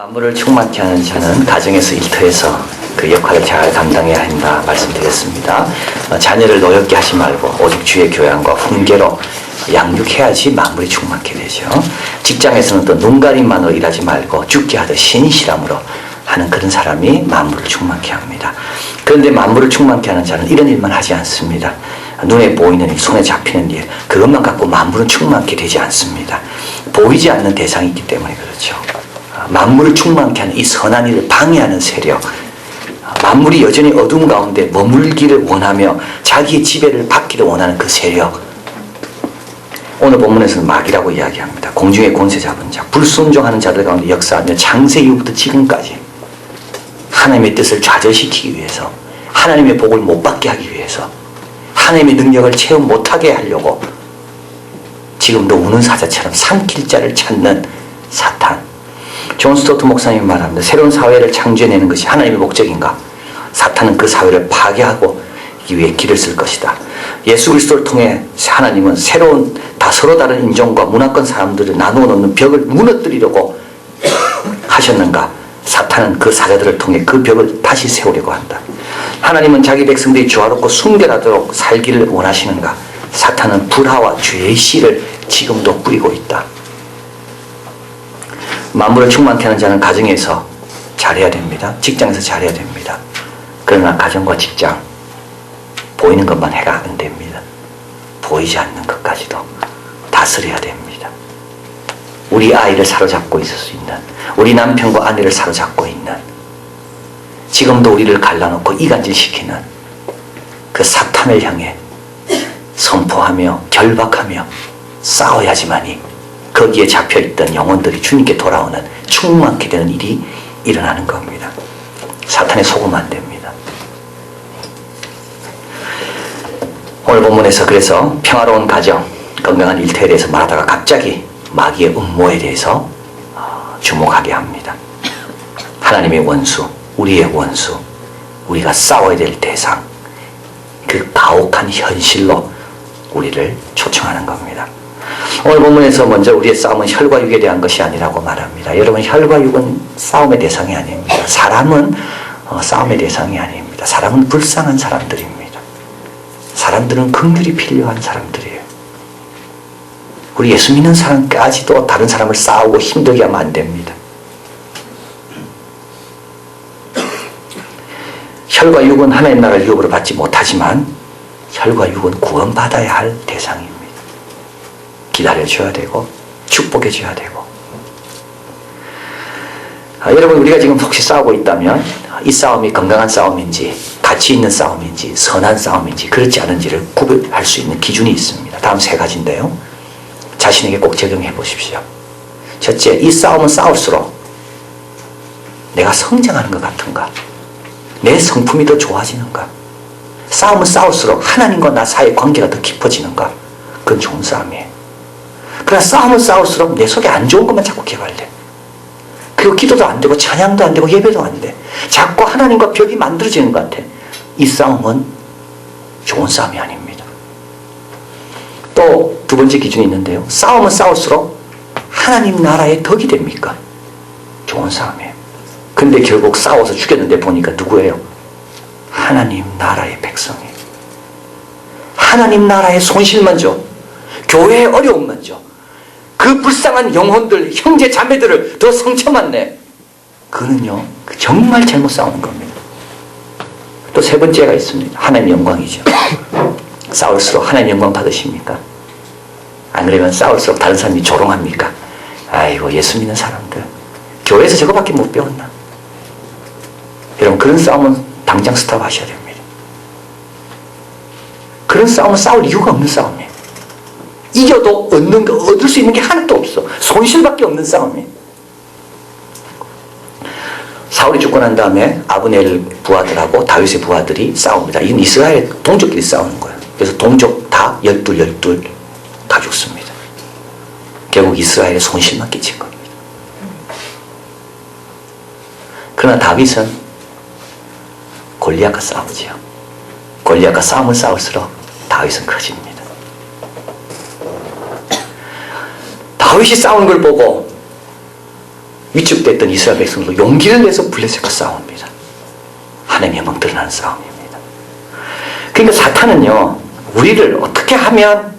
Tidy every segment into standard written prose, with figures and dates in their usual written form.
만물을 충만케 하는 자는 가정에서 일터에서 그 역할을 잘 감당해야 한다 말씀드렸습니다. 자녀를 노엽게 하지 말고 오직 주의 교양과 훈계로 양육해야지 만물이 충만케 되죠. 직장에서는 또 눈가림만으로 일하지 말고 죽게 하듯 신실함으로 하는 그런 사람이 만물을 충만케 합니다. 그런데 만물을 충만케 하는 자는 이런 일만 하지 않습니다. 눈에 보이는 일, 손에 잡히는 일, 그것만 갖고 만물은 충만케 되지 않습니다. 보이지 않는 대상이 있기 때문에 그렇죠. 만물을 충만케 하는 이 선한 일을 방해하는 세력, 만물이 여전히 어둠 가운데 머물기를 원하며 자기의 지배를 받기를 원하는 그 세력, 오늘 본문에서는 마귀라고 이야기합니다. 공중의 권세 잡은 자, 불순종하는 자들 가운데 역사하며 창세 이후부터 지금까지 하나님의 뜻을 좌절시키기 위해서, 하나님의 복을 못 받게 하기 위해서, 하나님의 능력을 체험 못하게 하려고 지금도 우는 사자처럼 삼킬 자를 찾는 사탄. 존 스토트 목사님이 말합니다. 새로운 사회를 창조해내는 것이 하나님의 목적인가? 사탄은 그 사회를 파괴하고 이 위해 길을 쓸 것이다. 예수 그리스도를 통해 하나님은 새로운 서로 다른 인종과 문화권 사람들을 나누어 놓는 벽을 무너뜨리려고 하셨는가? 사탄은 그 사자들을 통해 그 벽을 다시 세우려고 한다. 하나님은 자기 백성들이 조화롭고 순결하도록 살기를 원하시는가? 사탄은 불화와 죄의 씨를 지금도 뿌리고 있다. 만물을 충만케 하는 자는 가정에서 잘해야 됩니다. 직장에서 잘해야 됩니다. 그러나 가정과 직장 보이는 것만 해가 안 됩니다. 보이지 않는 것까지도 다스려야 됩니다. 우리 아이를 사로잡고 있을 수 있는, 우리 남편과 아내를 사로잡고 있는, 지금도 우리를 갈라놓고 이간질시키는 그 사탄을 향해 선포하며 결박하며 싸워야지만이 거기에 잡혀있던 영혼들이 주님께 돌아오는 충만케 되는 일이 일어나는 겁니다. 사탄에 속으면 안 됩니다. 오늘 본문에서 그래서 평화로운 가정, 건강한 일터에 대해서 말하다가 갑자기 마귀의 음모에 대해서 주목하게 합니다. 하나님의 원수, 우리의 원수, 우리가 싸워야 될 대상, 그 가혹한 현실로 우리를 초청하는 겁니다. 오늘 본문에서 먼저 우리의 싸움은 혈과 육에 대한 것이 아니라고 말합니다. 여러분, 혈과 육은 싸움의 대상이 아닙니다. 사람은 싸움의 대상이 아닙니다. 사람은 불쌍한 사람들입니다. 사람들은 긍휼이 필요한 사람들이에요. 우리 예수 믿는 사람까지도 다른 사람을 싸우고 힘들게 하면 안 됩니다. 혈과 육은 하나님 나라를 유업으로 받지 못하지만 혈과 육은 구원받아야 할 대상입니다. 기다려줘야 되고 축복해줘야 되고. 여러분, 우리가 지금 혹시 싸우고 있다면 이 싸움이 건강한 싸움인지 가치 있는 싸움인지 선한 싸움인지 그렇지 않은지를 구별할 수 있는 기준이 있습니다. 다음 세 가지인데요. 자신에게 꼭 적용해 보십시오. 첫째, 이 싸움은 싸울수록 내가 성장하는 것 같은가? 내 성품이 더 좋아지는가? 싸움은 싸울수록 하나님과 나 사이의 관계가 더 깊어지는가? 그건 좋은 싸움이에요. 그러나 싸움은 싸울수록 내 속에 안 좋은 것만 자꾸 개발돼. 그리고 기도도 안 되고 찬양도 안 되고 예배도 안 돼. 자꾸 하나님과 벽이 만들어지는 것 같아. 이 싸움은 좋은 싸움이 아닙니다. 또 두 번째 기준이 있는데요. 싸움은 싸울수록 하나님 나라의 덕이 됩니까? 좋은 싸움이에요. 근데 결국 싸워서 죽였는데 보니까 누구예요? 하나님 나라의 백성이에요. 하나님 나라의 손실만 줘. 교회의 어려움만 줘. 그 불쌍한 영혼들, 형제 자매들을 더 상처만 내. 그는요, 정말 잘못 싸우는 겁니다. 또 세 번째가 있습니다. 하나님 영광이죠. 싸울수록 하나님 영광 받으십니까? 안 그러면 싸울수록 다른 사람이 조롱합니까? 아이고, 예수 믿는 사람들 교회에서 저거밖에 못 배웠나? 여러분, 그런 싸움은 당장 스탑하셔야 됩니다. 그런 싸움은 싸울 이유가 없는 싸움이에요. 이겨도 얻을 수 있는 게 하나도 없어. 손실밖에 없는 싸움이에요. 사울이 죽고 난 다음에 아브넬 부하들하고 다윗의 부하들이 싸웁니다. 이건 이스라엘 동족끼리 싸우는 거예요. 그래서 동족 다 12 다 죽습니다. 결국 이스라엘에 손실만 끼친 겁니다. 그러나 다윗은 골리앗과 싸우지요. 골리앗과 싸움을 싸울수록 다윗은 커집니다. 다윗이 싸우는 걸 보고 위축됐던 이스라엘 백성도 용기를 내서 블레셋과 싸웁니다. 하나님의 영광 드러나는 싸움입니다. 그러니까 사탄은요, 우리를 어떻게 하면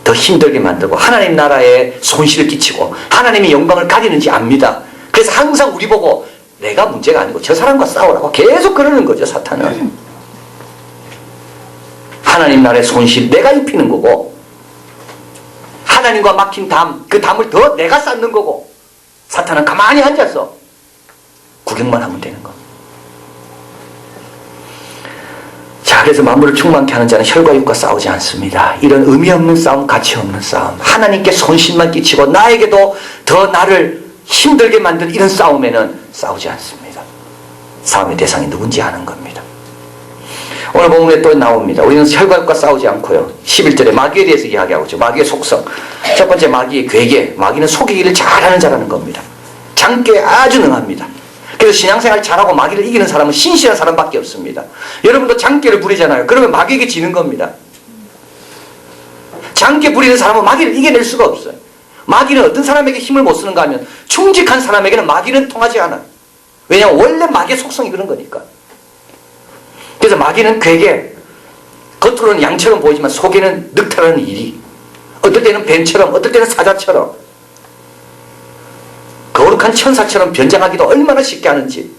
더 힘들게 만들고 하나님 나라에 손실을 끼치고 하나님의 영광을 가리는지 압니다. 그래서 항상 우리 보고 내가 문제가 아니고 저 사람과 싸우라고 계속 그러는 거죠, 사탄은. 하나님 나라의 손실 내가 입히는 거고, 하나님과 막힌 담, 그 담을 더 내가 쌓는 거고, 사탄은 가만히 앉아서 구경만 하면 되는 겁니다. 자, 그래서 만물을 충만케 하는 자는 혈과 육과 싸우지 않습니다. 이런 의미 없는 싸움, 가치 없는 싸움, 하나님께 손실만 끼치고 나에게도 더 나를 힘들게 만든 이런 싸움에는 싸우지 않습니다. 싸움의 대상이 누군지 아는 겁니다. 오늘 본문에 또 나옵니다. 우리는 혈과 육과 싸우지 않고요. 11절에 마귀에 대해서 이야기하고 있죠. 마귀의 속성. 첫 번째 마귀의 괴계. 마귀는 속이기를 잘하는 자라는 겁니다. 장기에 아주 능합니다. 그래서 신앙생활 잘하고 마귀를 이기는 사람은 신실한 사람밖에 없습니다. 여러분도 장기를 부리잖아요. 그러면 마귀에게 지는 겁니다. 장기 부리는 사람은 마귀를 이겨낼 수가 없어요. 마귀는 어떤 사람에게 힘을 못 쓰는가 하면 충직한 사람에게는 마귀는 통하지 않아요. 왜냐하면 원래 마귀의 속성이 그런 거니까. 그래서 마귀는 괴계, 겉으로는 양처럼 보이지만 속에는 늑탈하는 일이, 어떨 때는 뱀처럼, 어떨 때는 사자처럼, 거룩한 천사처럼 변장하기도 얼마나 쉽게 하는지.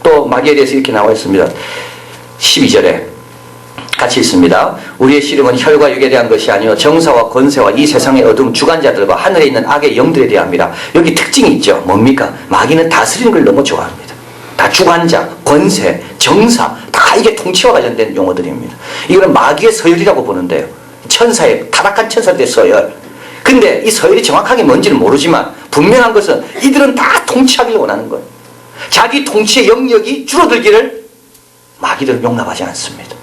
또 마귀에 대해서 이렇게 나와 있습니다. 12절에 같이 있습니다. 우리의 씨름은 혈과 육에 대한 것이 아니요 정사와 권세와 이 세상의 어두운 주관자들과 하늘에 있는 악의 영들에 대함이라. 여기 특징이 있죠. 뭡니까? 마귀는 다스리는 걸 너무 좋아합니다. 다 주관자, 권세, 정사, 다 이게 통치와 관련된 용어들입니다. 이거는 마귀의 서열이라고 보는데요. 천사의, 타락한 천사들의 서열. 근데 이 서열이 정확하게 뭔지는 모르지만 분명한 것은 이들은 다 통치하기를 원하는 거예요. 자기 통치의 영역이 줄어들기를 마귀들은 용납하지 않습니다.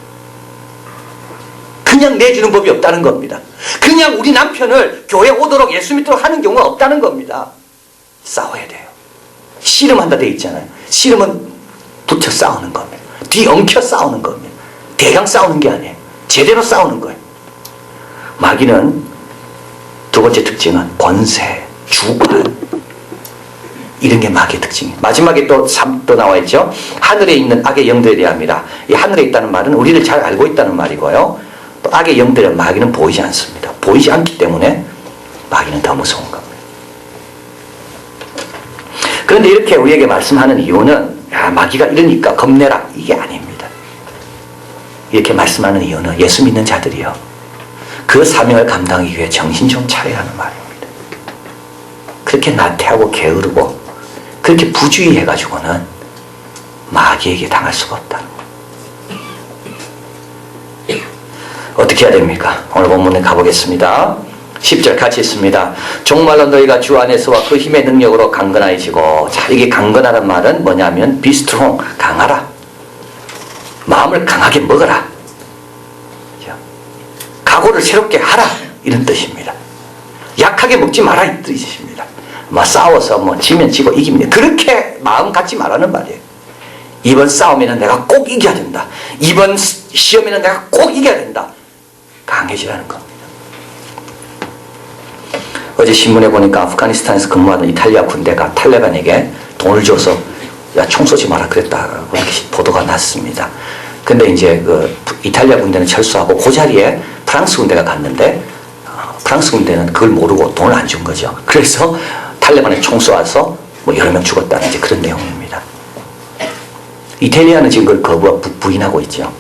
그냥 내주는 법이 없다는 겁니다. 그냥 우리 남편을 교회 오도록 예수 믿도록 하는 경우가 없다는 겁니다. 싸워야 돼요. 씨름한다 돼 있잖아요. 씨름은 붙여 싸우는 겁니다. 뒤엉켜 싸우는 겁니다. 대강 싸우는 게 아니에요. 제대로 싸우는 거예요. 마귀는 두 번째 특징은 권세, 주관, 이런 게 마귀의 특징이에요. 마지막에 또 나와 있죠. 하늘에 있는 악의 영들에 대함이라. 이 하늘에 있다는 말은 우리를 잘 알고 있다는 말이고요. 또 악의 영들은 마귀는 보이지 않습니다. 보이지 않기 때문에 마귀는 더 무서운 겁니다. 그런데 이렇게 우리에게 말씀하는 이유는 마귀가 이러니까 겁내라, 이게 아닙니다. 이렇게 말씀하는 이유는 예수 믿는 자들이요, 그 사명을 감당하기 위해 정신 좀 차리라는 말입니다. 그렇게 나태하고 게으르고 그렇게 부주의해가지고는 마귀에게 당할 수가 없다는 거예요. 어떻게 해야 됩니까? 오늘 본문에 가보겠습니다. 10절 같이 있습니다. 정말로 너희가 주 안에서와 그 힘의 능력으로 강건해지고. 자, 이게 강건하란 말은 뭐냐면 be strong, 강하라. 마음을 강하게 먹어라. 각오를 새롭게 하라, 이런 뜻입니다. 약하게 먹지 마라, 이 뜻입니다. 싸워서 지면 지고 이기면 그렇게 마음 갖지 말라는 말이에요. 이번 싸움에는 내가 꼭 이겨야 된다. 이번 시험에는 내가 꼭 이겨야 된다. 강해지라는 겁니다. 어제 신문에 보니까 아프가니스탄에서 근무하는 이탈리아 군대가 탈레반에게 돈을 줘서 야, 총 쏘지 마라 그랬다고 이렇게 보도가 났습니다. 근데 이제 그 이탈리아 군대는 철수하고 그 자리에 프랑스 군대가 갔는데 프랑스 군대는 그걸 모르고 돈을 안 준 거죠. 그래서 탈레반에 총 쏘아서 여러 명 죽었다는 이제 그런 내용입니다. 이탈리아는 지금 그걸 부인하고 있죠.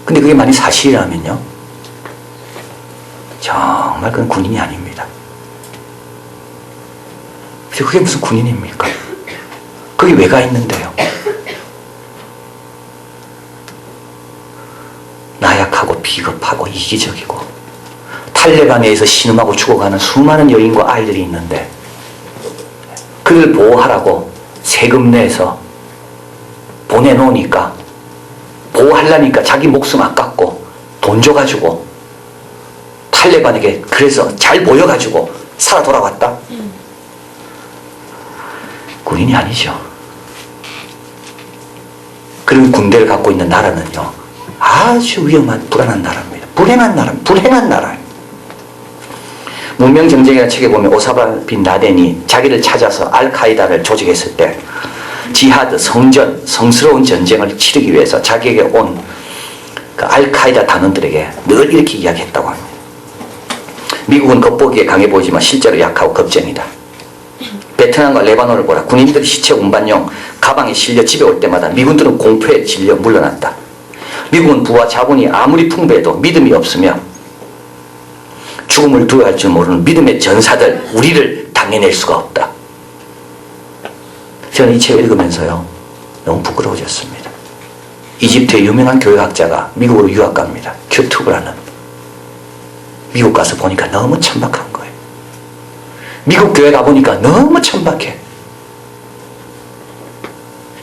근데 그게 만약 사실이라면요, 정말 그건 군인이 아닙니다. 그게 무슨 군인입니까? 거기 왜 가 있는데요? 나약하고 비겁하고 이기적이고 탈레반에 의해서 신음하고 죽어가는 수많은 여인과 아이들이 있는데 그를 보호하라고 세금 내서 보내놓으니까, 보호하려니까 자기 목숨 아깝고 돈 줘가지고 탈레반에게 그래서 잘 보여가지고 살아 돌아왔다? 군인이 아니죠. 그런 군대를 갖고 있는 나라는요, 아주 위험한 불안한 나라입니다. 불행한 나라, 불행한 나라. 문명 정쟁이라는 책에 보면 오사마 빈 라덴이 자기를 찾아서 알카이다를 조직했을 때 지하드, 성전, 성스러운 전쟁을 치르기 위해서 자기에게 온 그 알카이다 단원들에게 늘 이렇게 이야기했다고 합니다. 미국은 겉보기에 강해 보이지만 실제로 약하고 겁쟁이다. 베트남과 레바논을 보라. 군인들이 시체 운반용 가방에 실려 집에 올 때마다 미군들은 공포에 질려 물러났다. 미국은 부와 자본이 아무리 풍부해도 믿음이 없으며 죽음을 두려워할 줄 모르는 믿음의 전사들, 우리를 당해낼 수가 없다. 저는 이 책을 읽으면서요, 너무 부끄러워졌습니다. 이집트의 유명한 교회학자가 미국으로 유학 갑니다. 큐투브라는. 미국 가서 보니까 너무 천박한 거예요. 미국 교회 가보니까 너무 천박해.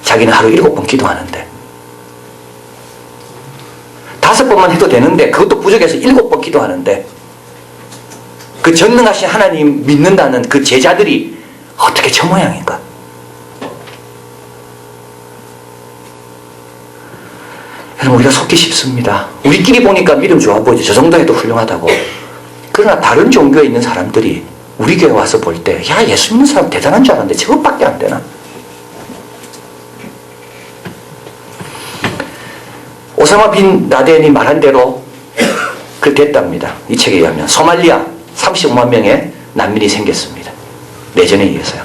자기는 하루 7번 기도하는데 5번만 해도 되는데 그것도 부족해서 7번 기도하는데 그 전능하신 하나님 믿는다는 그 제자들이 어떻게 저 모양인가? 여러분, 우리가 속기 쉽습니다. 우리끼리 보니까 믿음 좋아 보이죠. 저 정도 해도 훌륭하다고. 그러나 다른 종교에 있는 사람들이 우리 교회 와서 볼 때, 야, 예수 믿는 사람 대단한 줄 알았는데 저것밖에 안 되나? 오사마 빈 라덴이 말한 대로 그 됐답니다. 이 책에 의하면 소말리아 35만 명의 난민이 생겼습니다. 내전에 의해서요.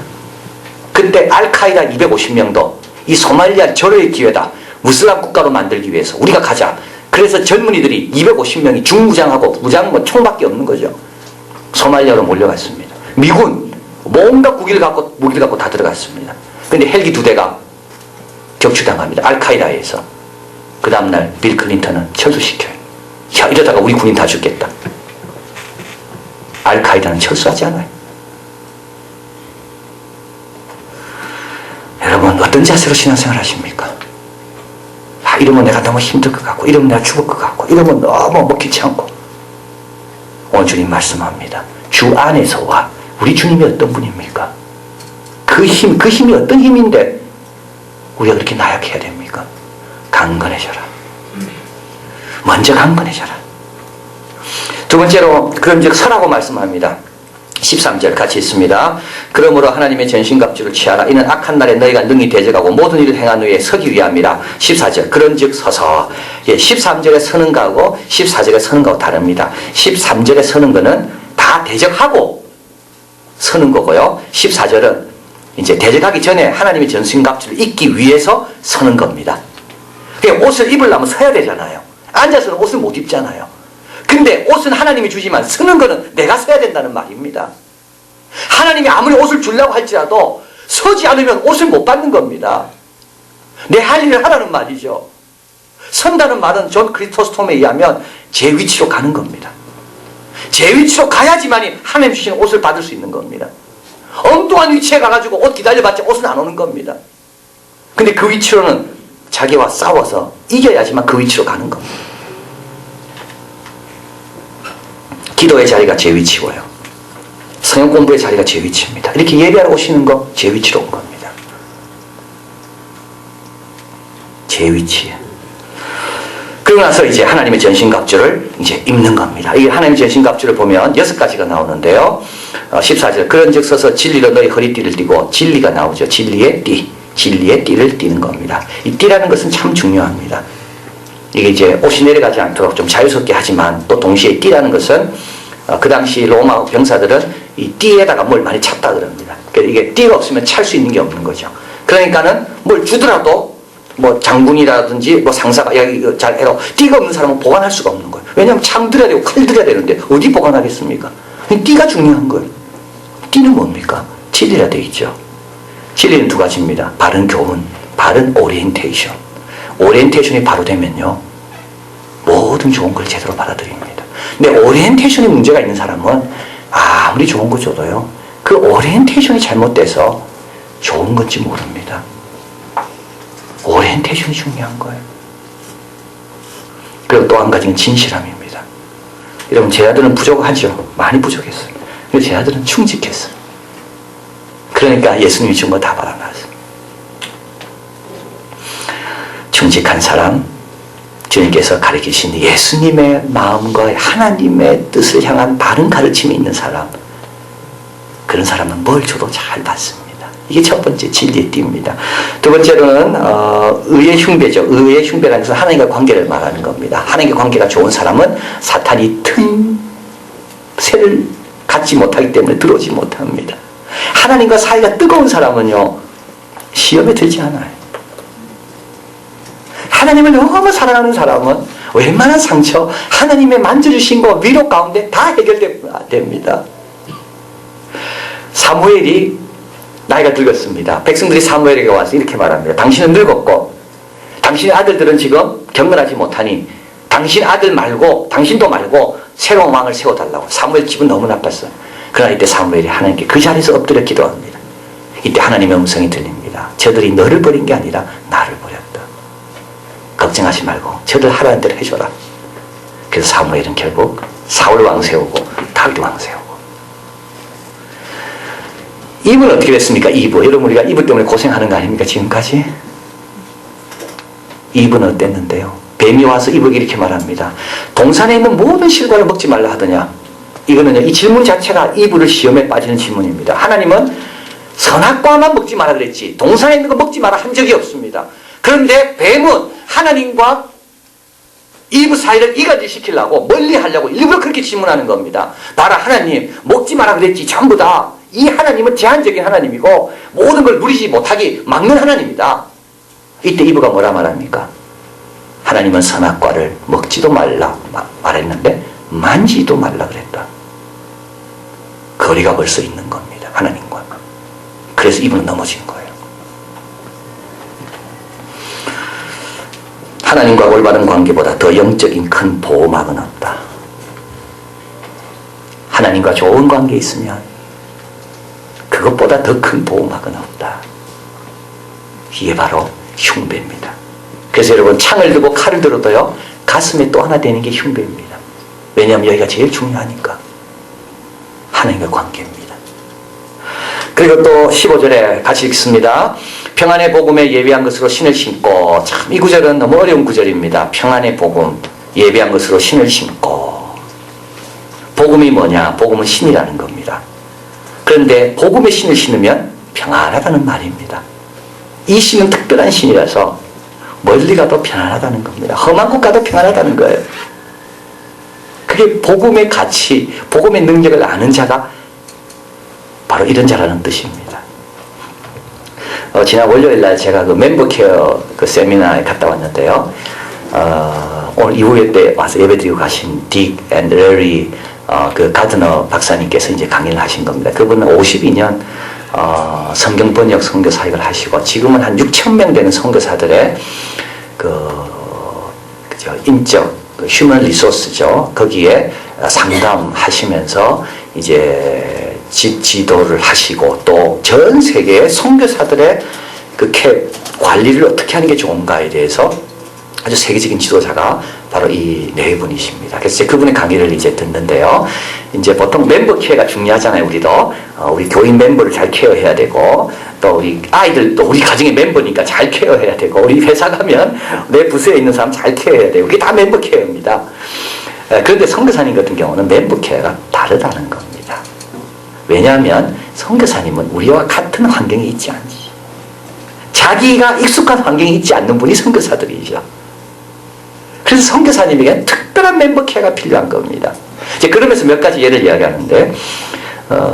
그때 알카이다 250명도 이 소말리아 절호의 기회다. 무슬람 국가로 만들기 위해서 우리가 가자. 그래서 젊은이들이 250명이 중무장하고 무장은 총밖에 없는 거죠. 소말리아로 몰려갔습니다. 미군 뭔가 무기를 갖고 다 들어갔습니다. 그런데 헬기 2대가 격추당합니다. 알카이다에서. 그 다음날 빌 클린턴은 철수시켜요. 야, 이러다가 우리 군인 다 죽겠다. 알카이다는 철수하지 않아요. 여러분, 어떤 자세로 신앙생활 하십니까? 아, 이러면 내가 너무 힘들 것 같고, 이러면 내가 죽을 것 같고, 이러면 너무 먹히지 않고. 오늘 주님 말씀합니다. 주 안에서와 우리 주님이 어떤 분입니까? 그 힘이 어떤 힘인데 우리가 그렇게 나약해야 됩니까? 강건해져라. 먼저 강건해져라. 두 번째로, 그런즉 서라고 말씀합니다. 13절 같이 있습니다. 그러므로 하나님의 전신갑주를 취하라. 이는 악한 날에 너희가 능히 대적하고 모든 일을 행한 후에 서기 위함이라. 14절 그런즉 서서. 13절에 서는 거하고 14절에 서는 거하고 다릅니다. 13절에 서는 거는 다 대적하고 서는 거고요. 14절은 이제 대적하기 전에 하나님의 전신갑주를 입기 위해서 서는 겁니다. 그러니까 옷을 입으려면 서야 되잖아요. 앉아서는 옷을 못 입잖아요. 근데 옷은 하나님이 주지만 서는 거는 내가 서야 된다는 말입니다. 하나님이 아무리 옷을 주려고 할지라도 서지 않으면 옷을 못 받는 겁니다. 내 할 일을 하라는 말이죠. 선다는 말은 존 크리스토스톰에 의하면 제 위치로 가는 겁니다. 제 위치로 가야지만이 하나님 주시는 옷을 받을 수 있는 겁니다. 엉뚱한 위치에 가가지고 옷 기다려봤자 옷은 안 오는 겁니다. 근데 그 위치로는 자기와 싸워서 이겨야지만 그 위치로 가는 겁니다. 기도의 자리가 제 위치고요. 성경 공부의 자리가 제 위치입니다. 이렇게 예배하러 오시는 거 제 위치로 온 겁니다. 제 위치에. 그러고 나서 이제 하나님의 전신갑주를 이제 입는 겁니다. 이 하나님의 전신갑주를 보면 6가지가 나오는데요. 14절 그런즉 서서 진리로 너희 허리띠를 띠고, 진리가 나오죠. 진리의 띠. 진리의 띠를 띠는 겁니다. 이 띠라는 것은 참 중요합니다. 이게 이제 옷이 내려가지 않도록 좀 자유스럽게 하지만 또 동시에 띠라는 것은 그 당시 로마 병사들은 이 띠에다가 뭘 많이 찼다 그럽니다. 그러니까 이게 띠가 없으면 찰 수 있는 게 없는 거죠. 그러니까는 뭘 주더라도 뭐 장군이라든지 뭐 상사가 여기 잘 해도 띠가 없는 사람은 보관할 수가 없는 거예요. 왜냐하면 창 들여야 되고 칼 들여야 되는데 어디 보관하겠습니까? 띠가 중요한 거예요. 띠는 뭡니까? 진리라 되어 있죠. 진리는 2가지입니다. 바른 교훈, 바른 오리엔테이션. 오리엔테이션이 바로 되면요, 모든 좋은 걸 제대로 받아들입니다. 근데 오리엔테이션에 문제가 있는 사람은 아무리 좋은 거 줘도요, 그 오리엔테이션이 잘못돼서 좋은 건지 모릅니다. 오리엔테이션이 중요한 거예요. 그리고 또 한 가지는 진실함입니다. 여러분, 제 아들은 부족하죠. 많이 부족했어요. 근데 제 아들은 충직했어요. 그러니까 예수님이 준 거 다 받아놨어요. 충직한 사람, 주님께서 가르치신 예수님의 마음과 하나님의 뜻을 향한 바른 가르침이 있는 사람, 그런 사람은 뭘 줘도 잘 받습니다. 이게 첫 번째 진리의 띠입니다. 두 번째로는 의의 흉배죠. 의의 흉배라는 것은 하나님과 관계를 말하는 겁니다. 하나님과 관계가 좋은 사람은 사탄이 틈새를 갖지 못하기 때문에 들어오지 못합니다. 하나님과 사이가 뜨거운 사람은요, 시험에 들지 않아요. 하나님을 너무 사랑하는 사람은 웬만한 상처, 하나님의 만져주신 거 위로 가운데 다 해결됩니다. 사무엘이 나이가 늙었습니다. 백성들이 사무엘에게 와서 이렇게 말합니다. 당신은 늙었고 당신의 아들들은 지금 경건하지 못하니 당신 아들 말고 당신도 말고 새로운 왕을 세워달라고. 사무엘 기분 너무 나빴어요. 그러나 이때 사무엘이 하나님께 그 자리에서 엎드려 기도합니다. 이때 하나님의 음성이 들립니다. 저들이 너를 버린 게 아니라 나를 버렸다. 걱정하지 말고 저들 하라는 대로 해줘라. 그래서 사무엘은 결국 사울 왕 세우고 다윗 왕 세우고. 이브는 어떻게 됐습니까? 이브. 여러분, 우리가 이브 때문에 고생하는 거 아닙니까? 지금까지? 이브는 어땠는데요? 뱀이 와서 이브에게 이렇게 말합니다. 동산에 있는 모든 실과를 먹지 말라 하더냐? 이거는요, 이 질문 자체가 이브를 시험에 빠지는 질문입니다. 하나님은 선악과만 먹지 마라 그랬지 동산에 있는 거 먹지 마라 한 적이 없습니다. 그런데 뱀은 하나님과 이브 사이를 이간질 시키려고 멀리 하려고 일부러 그렇게 질문하는 겁니다. 봐라, 하나님 먹지 마라 그랬지. 전부 다 이 하나님은 제한적인 하나님이고 모든 걸 누리지 못하게 막는 하나님이다. 이때 이브가 뭐라 말합니까? 하나님은 선악과를 먹지도 말라 말했는데 만지도 말라 그랬다. 거리가 벌써 있는 겁니다, 하나님과. 그래서 이브는 넘어진 거예요. 하나님과 올바른 관계보다 더 영적인 큰 보호막은 없다. 하나님과 좋은 관계 있으면 그것보다 더 큰 보호막은 없다. 이게 바로 흉배입니다. 그래서 여러분, 창을 들고 칼을 들어도요, 가슴에 또 하나 되는 게 흉배입니다. 왜냐하면 여기가 제일 중요하니까. 하나님과 관계입니다. 그리고 또 15절에 같이 읽습니다. 평안의 복음에 예비한 것으로 신을 신고. 참, 이 구절은 너무 어려운 구절입니다. 평안의 복음, 예비한 것으로 신을 신고. 복음이 뭐냐? 복음은 신이라는 겁니다. 그런데 복음의 신을 신으면 평안하다는 말입니다. 이 신은 특별한 신이라서 멀리 가도 편안하다는 겁니다. 험한 곳 가도 평안하다는 거예요. 그게 복음의 가치, 복음의 능력을 아는 자가 바로 이런 자라는 뜻입니다. 지난 월요일날 제가 그 멤버 케어 그 세미나에 갔다 왔는데요. 오늘 이후에 때 와서 예배드리고 가신 딕 앤 레리 그 가드너 박사님께서 이제 강의를 하신 겁니다. 그분은 52년 성경 번역 선교 사역을 하시고 지금은 한 6,000명 되는 선교사들의 그죠, 인적 휴먼 리소스죠. 거기에 상담하시면서 이제 지도를 하시고 또 전 세계의 선교사들의 그 관리를 어떻게 하는 게 좋은가에 대해서 아주 세계적인 지도자가 바로 이 네 분이십니다. 그래서 이제 그분의 강의를 이제 듣는데요. 이제 보통 멤버 케어가 중요하잖아요, 우리도. 우리 교인 멤버를 잘 케어해야 되고, 또 우리 아이들도 우리 가정의 멤버니까 잘 케어해야 되고, 우리 회사 가면 내 부서에 있는 사람 잘 케어해야 되고, 그게 다 멤버 케어입니다. 그런데 선교사님 같은 경우는 멤버 케어가 다르다는 겁니다. 왜냐하면 선교사님은 우리와 같은 환경에 있지 않지. 자기가 익숙한 환경에 있지 않는 분이 선교사들이죠. 그래서 선교사님에게는 특별한 멤버 케어가 필요한 겁니다. 이제 그러면서 몇 가지 예를 이야기하는데,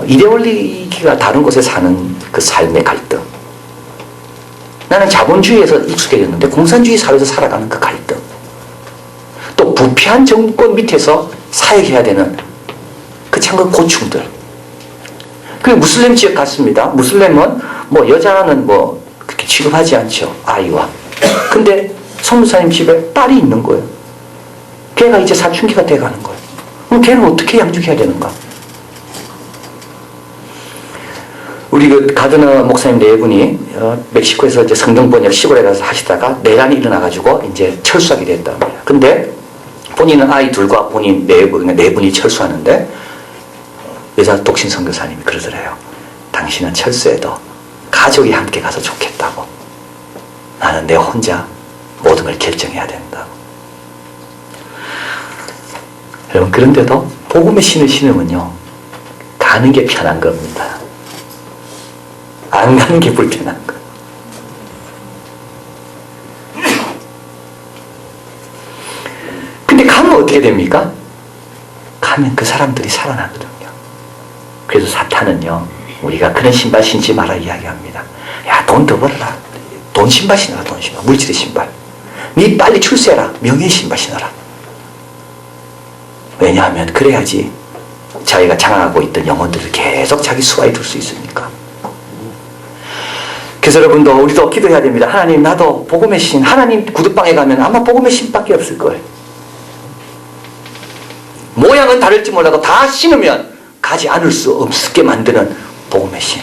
이데올리기가 다른 곳에 사는 그 삶의 갈등. 나는 자본주의에서 익숙해졌는데 공산주의 사회에서 살아가는 그 갈등. 또 부패한 정권 밑에서 사역해야 되는 그 참 그 고충들. 그리고 무슬림 지역 같습니다. 무슬림은 뭐 여자는 뭐 그렇게 취급하지 않죠. 아이와. 근데 성무사님 집에 딸이 있는 거예요. 걔가 이제 사춘기가 돼가는 거예요. 그럼 걔는 어떻게 양육해야 되는가? 우리 그 가드너 목사님 네 분이 멕시코에서 이제 성경 번역 시골에 가서 하시다가 내란이 일어나가지고 이제 철수하게 됐답니다. 근데 본인은 아이 둘과 본인 네 분이 철수하는데 여자 독신 선교사님이 그러더래요. 당신은 철수해도 가족이 함께 가서 좋겠다고. 나는 내 혼자 모든 걸 결정해야 된다고. 여러분, 그런데도 복음의 신을 신으면요, 가는 게 편한 겁니다. 안 가는 게 불편한 거예요. 근데 가면 어떻게 됩니까? 가면 그 사람들이 살아나거든요. 그래서 사탄은요, 우리가 그런 신발 신지 마라 이야기합니다. 야, 돈 더 벌어라. 돈 신발 신어라, 돈 신발. 물질의 신발. 니 빨리 출세해라. 명예의 신발 신어라. 왜냐하면 그래야지 자기가 장악하고 있던 영혼들을 계속 자기 수하에 둘 수 있으니까. 그래서 여러분도 우리도 기도해야 됩니다. 하나님, 나도 복음의 신, 하나님 구두방에 가면 아마 복음의 신밖에 없을 거예요. 모양은 다를지 몰라도 다 신으면 가지 않을 수 없게 만드는 복음의 신.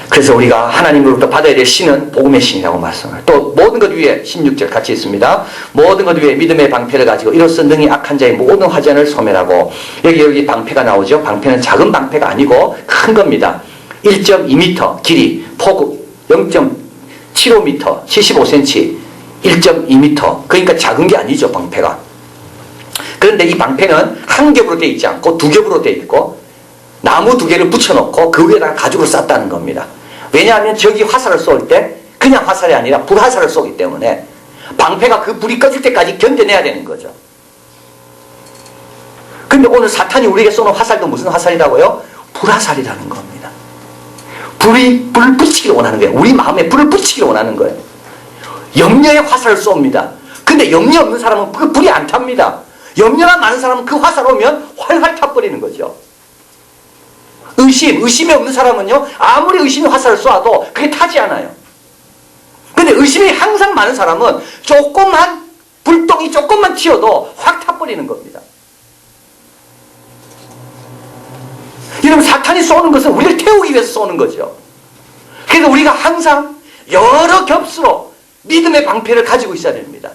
그래서 우리가 하나님으로부터 받아야 될 신은 복음의 신이라고 말씀을. 또 모든 것 위에 16절 같이 있습니다. 모든 것 위에 믿음의 방패를 가지고 이로써 능히 악한 자의 모든 화전을 소멸하고. 여기 방패가 나오죠. 방패는 작은 방패가 아니고 큰 겁니다. 1.2m 길이, 폭 0.75m, 75cm, 1.2m. 그러니까 작은 게 아니죠, 방패가. 그런데 이 방패는 한 겹으로 되어 있지 않고 두 겹으로 되어 있고 나무 두 개를 붙여놓고 그 위에다가 가죽을 쌌다는 겁니다. 왜냐하면 저기 화살을 쏠 때 그냥 화살이 아니라 불화살을 쏘기 때문에 방패가 그 불이 꺼질 때까지 견뎌내야 되는 거죠. 근데 오늘 사탄이 우리에게 쏘는 화살도 무슨 화살이라고요? 불화살이라는 겁니다. 불을 붙이기를 원하는 거예요. 우리 마음에 불을 붙이기를 원하는 거예요. 염려의 화살을 쏩니다. 근데 염려 없는 사람은 그 불이 안 탑니다. 염려가 많은 사람은 그 화살 오면 활활 타버리는 거죠. 의심이 없는 사람은요, 아무리 의심의 화살을 쏘아도 그게 타지 않아요. 근데 의심이 항상 많은 사람은 조금만, 불똥이 조금만 튀어도 확 타버리는 겁니다. 여러분, 사탄이 쏘는 것은 우리를 태우기 위해서 쏘는 거죠. 그래서 우리가 항상 여러 겹수로 믿음의 방패를 가지고 있어야 됩니다.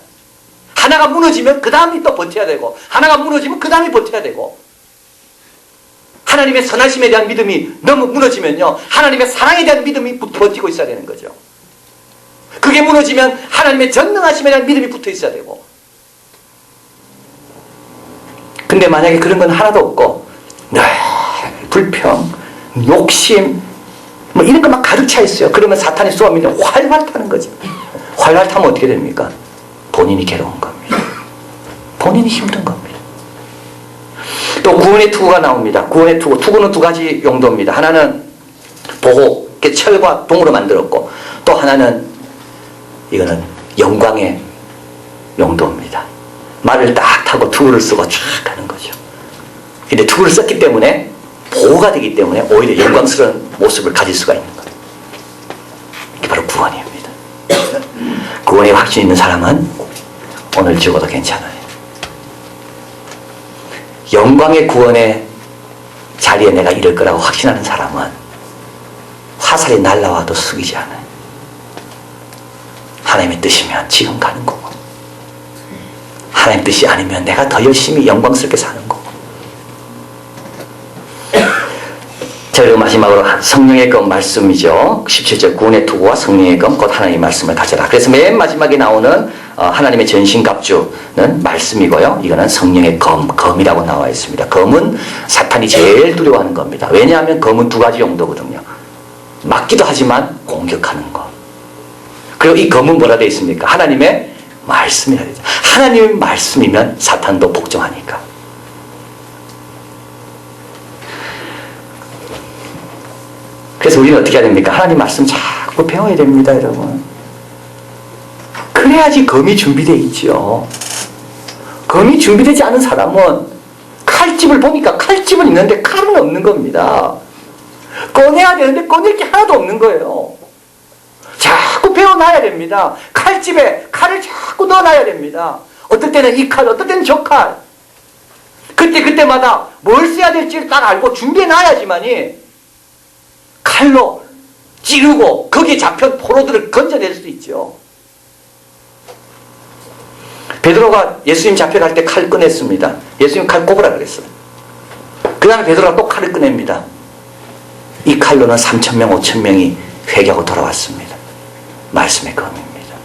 하나가 무너지면 그 다음이 또 버텨야 되고, 하나가 무너지면 그 다음이 버텨야 되고, 하나님의 선하심에 대한 믿음이 너무 무너지면요, 하나님의 사랑에 대한 믿음이 버티고 있어야 되는 거죠. 그게 무너지면 하나님의 전능하심에 대한 믿음이 붙어 있어야 되고. 근데 만약에 그런 건 하나도 없고 불평, 욕심 뭐 이런 것만 가득 차 있어요. 그러면 사탄이 쏘면 활활 타는 거죠. 활활 타면 어떻게 됩니까? 본인이 괴로운 겁니다. 본인이 힘든 겁니다. 또 구원의 투구가 나옵니다. 구원의 투구. 투구는 두 가지 용도입니다. 하나는 보호, 철과 동으로 만들었고, 또 하나는 이거는 영광의 용도입니다. 말을 딱 타고 투구를 쓰고 쫙 가는 거죠. 근데 투구를 썼기 때문에 보호가 되기 때문에 오히려 영광스러운 모습을 가질 수가 있는 거예요. 이게 바로 구원입니다. 구원에 확신 있는 사람은 오늘 죽어도 괜찮아요. 영광의 구원의 자리에 내가 이를 거라고 확신하는 사람은 화살이 날라와도 숙이지 않아요. 하나님의 뜻이면 지금 가는 거고, 하나님의 뜻이 아니면 내가 더 열심히 영광스럽게 사는 거고. 자, 그리고 마지막으로 성령의 검 말씀이죠. 17절 구원의 투구와 성령의 검 곧 하나님의 말씀을 가져라. 그래서 맨 마지막에 나오는 하나님의 전신갑주는 말씀이고요. 이거는 성령의 검이라고 나와 있습니다. 검은 사탄이 제일 두려워하는 겁니다. 왜냐하면 검은 두 가지 용도거든요. 막기도 하지만 공격하는 것. 그리고 이 검은 뭐라 되어 있습니까? 하나님의 말씀이라 되죠. 하나님의 말씀이면 사탄도 복종하니까. 그래서 우리는 어떻게 해야 됩니까? 하나님 말씀 자꾸 배워야 됩니다, 여러분. 그래야지 검이 준비되어 있죠. 검이 준비되지 않은 사람은 칼집을 보니까 칼집은 있는데 칼은 없는 겁니다. 꺼내야 되는데 꺼낼 게 하나도 없는 거예요. 자꾸 배워놔야 됩니다. 칼집에 칼을 자꾸 넣어놔야 됩니다. 어떨 때는 이 칼, 어떨 때는 저 칼. 그때마다 뭘 써야 될지를 딱 알고 준비해놔야지만이 칼로 찌르고 거기에 잡힌 포로들을 건져낼 수 있죠. 베드로가 예수님 잡혀갈 때 칼 꺼냈습니다. 예수님 칼 꼽으라 그랬어요. 그 다음에 베드로가 또 칼을 꺼냅니다. 이 칼로는 3,000명, 5,000명이 회개하고 돌아왔습니다. 말씀의 검입니다.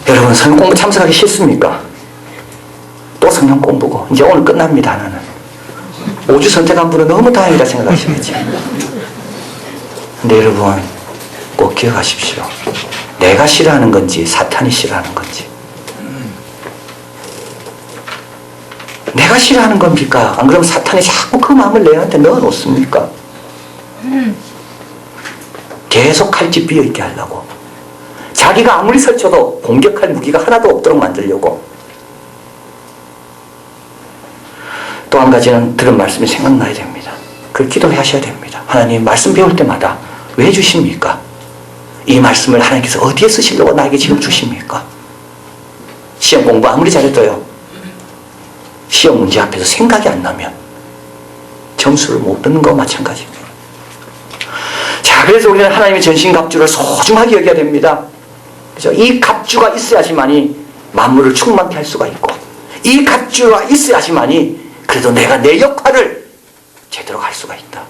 여러분, 성경 공부 참석하기 싫습니까? 또 성경 공부고 이제 오늘 끝납니다. 하나는 오주 선택한 분은 너무 다행이다 생각하시겠죠. 근데 여러분 꼭 기억하십시오. 내가 싫어하는 건지 사탄이 싫어하는 건지. 내가 싫어하는 겁니까? 안 그러면 사탄이 자꾸 그 마음을 내한테 넣어놓습니까? 계속 칼집 비어있게 하려고. 자기가 아무리 설쳐도 공격할 무기가 하나도 없도록 만들려고. 또 한 가지는 들은 말씀이 생각나야 됩니다. 그 기도를 하셔야 됩니다. 하나님 말씀 배울 때마다 왜 주십니까? 이 말씀을 하나님께서 어디에 쓰시려고 나에게 지금 주십니까? 시험 공부 아무리 잘해도요, 시험 문제 앞에서 생각이 안 나면 점수를 못 듣는 것과 마찬가지입니다. 자, 그래서 우리는 하나님의 전신갑주를 소중하게 여겨야 됩니다. 그죠? 이 갑주가 있어야지만이 만물을 충만케 할 수가 있고, 이 갑주가 있어야지만이 그래도 내가 내 역할을 제대로 할 수가 있다.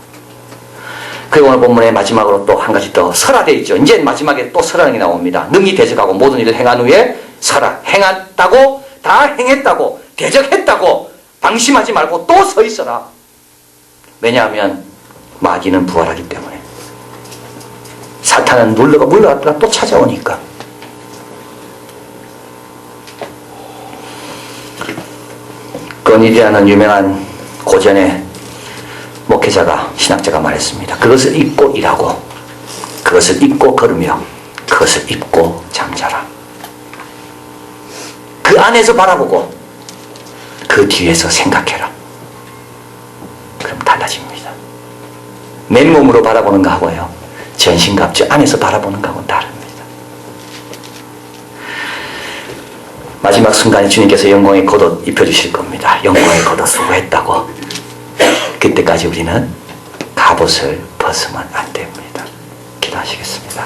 그리고 오늘 본문의 마지막으로 또 한 가지 더 설하되어 있죠. 이제 마지막에 또 설하는 게 나옵니다. 능히 대적하고 모든 일을 행한 후에 설하. 행했다고, 다 행했다고, 대적했다고 방심하지 말고 또 서 있어라. 왜냐하면 마귀는 부활하기 때문에. 사탄은 물러갔다가 또 찾아오니까. 건일이라는 유명한 고전의 목회자가, 신학자가 말했습니다. 그것을 잊고 일하고, 그것을 잊고 걸으며, 그것을 잊고 잠자라. 그 안에서 바라보고 그 뒤에서 생각해라. 그럼 달라집니다. 맨몸으로 바라보는 거하고요, 전신갑주 안에서 바라보는 거하고는 다릅니다. 마지막 순간에 주님께서 영광의 겉옷 입혀주실 겁니다. 영광의 겉옷 수고했다고. 그때까지 우리는 갑옷을 벗으면 안 됩니다. 기도하시겠습니다.